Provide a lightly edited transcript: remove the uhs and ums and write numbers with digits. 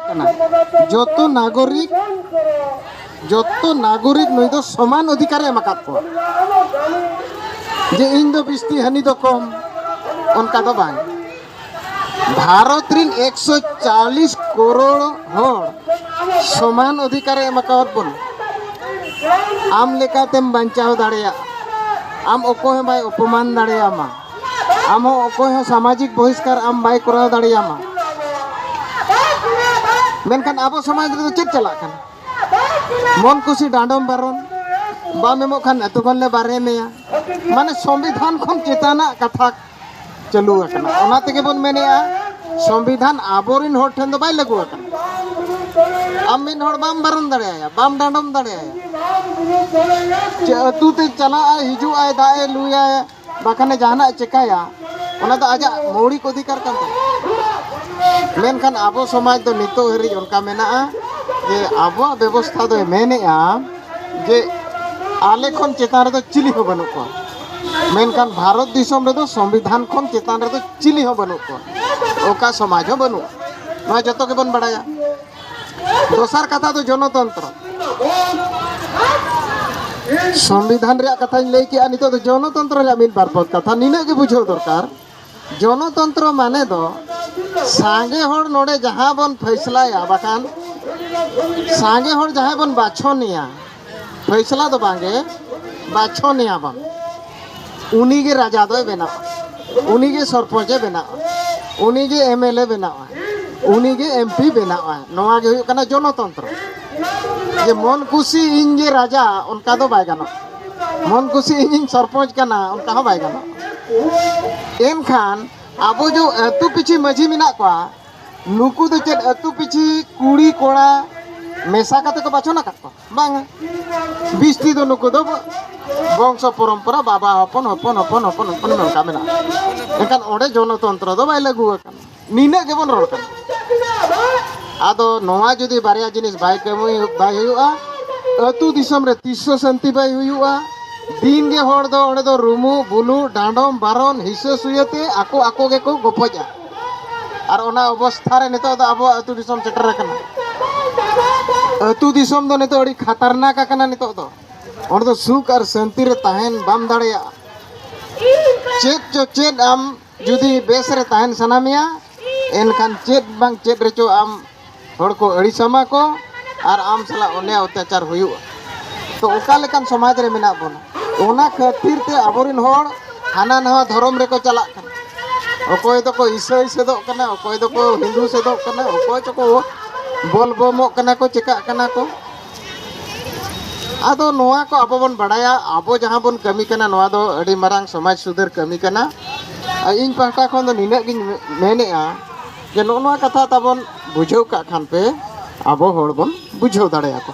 जो नागरिक नुई दो समान अधिकार एम को जे इन दो बिस्ती हनी दो कम उनका दो बांग भारत रिन 140 करोड़ होड़ समान अधिकार एम बन आम लेकातेम बंचाव दाड़ेया आम ओकोय बाय अपमान दाड़ेयामा आम ओकोय सामाजिक बहिष्कार आम बाय कराव दाड़ेयामा मेनखान आबो समाज रे चेक चला मन खुशी डांडम बारन बाम एमो खान अतु खन ले बारे मेया माने संविधान खन चेताना कथा चालू अकना ओना तेगे बन मेनेया संविधान आबोरिन होर ठेन दो बाय लागू अकना आम मिन होर बाम बारन दाड़ेया बाम डांडम दाड़ेया चे अतु ते चला हिजु आय दाए लुया बाखाने जहाना चेकाया ओना दो आजा मौलिक अधिकार कान मेनखान आबो समाज दो नितो हरी उनका मेना जे आबो व्यवस्था दो मेनेया जे आले खन चेतान रे दो चिली हो बनु को मेनखान भारत दिसम रे दो संविधान खन चेतान रे दो चिली हो बनु को ओका समाज हो बनु नो जतो के बन बड़ाया दोसर कथा दो जनतंत्र संविधान रे कथा लई के नितो दो जनतंत्र रे मिन बार पद कथा निने के बुझो दरकार जनतंत्र माने दो सांगे होड़ नोड़े जहाँ बन फैसलाया बाकान सांगे होड़ जहाँ बन बाछोनिया फैसला दो बांगे बाछोनिया बन उन्हीं के राजा दो बना उन्हीं के सरपंच बना उन्हीं के एमएलए बना उन्हीं के एमपी बना नवा के कना जनतंत्र जे मन खुशी इन जे राजा उनका दो बाय गानो मन खुशी इन सरपंच कना उनका हो बाय गानो एनखान आबो जो अतु पिछी मझी मिना को नुकु दो चेद अतु पिछी कुड़ी कोड़ा मेसा काते को बाछो ना काको बांग बिस्ती दो नुकु दो वंश परंपरा बाबा हपन हपन हपन हपन हपन नका मेना एखान ओडे जनतंत्र दो बाय लागू अकन नीने के बन रोड कन आदो नोवा जुदी बारिया जिनिस बाय कमई बाय हुआ अतु दिसम रे 300 शांति बाय हुआ दिन के होड़ दो ओडे दो रुमु बुलु डांडम बारन हिस्से सुयते आको आको के को गोपजा और ओना अवस्था रे नितो दो आबो अतु दिसम सेटर रकना अतु दिसम दो नितो अड़ी खतरनाक कना नितो दो ओड दो सुख और शांति रे ताहेन बाम दाड़ेया चेत आम जुदी बेस रे ताहेन सनामिया एनखान चेत बांग चेत रे चो आम होड़ को अड़ी समा को और आम सला ओने अत्याचार हुयु तो ओका लेकान समाज रे मेना बोना ओना खातिर ते आबोरिन होड़ हाना नवा धर्म रे को चला कना ओकोय तो को ईसाई से दो कना ओकोय तो को हिंदू से दो कना ओकोय तो को बोल बोमो कना को चिका कना को आदो नोआ को आबो बन बड़ाया आबो जहां बन कमी कना नोआ दो अड़ी मारांग समाज सुधर कमी कना इन पाटा खन दो निना गिन मेनेआ जे नोआ कथा ताबन बुझाव का खान पे आबो होड़ बन बुझाव दाड़ेया को।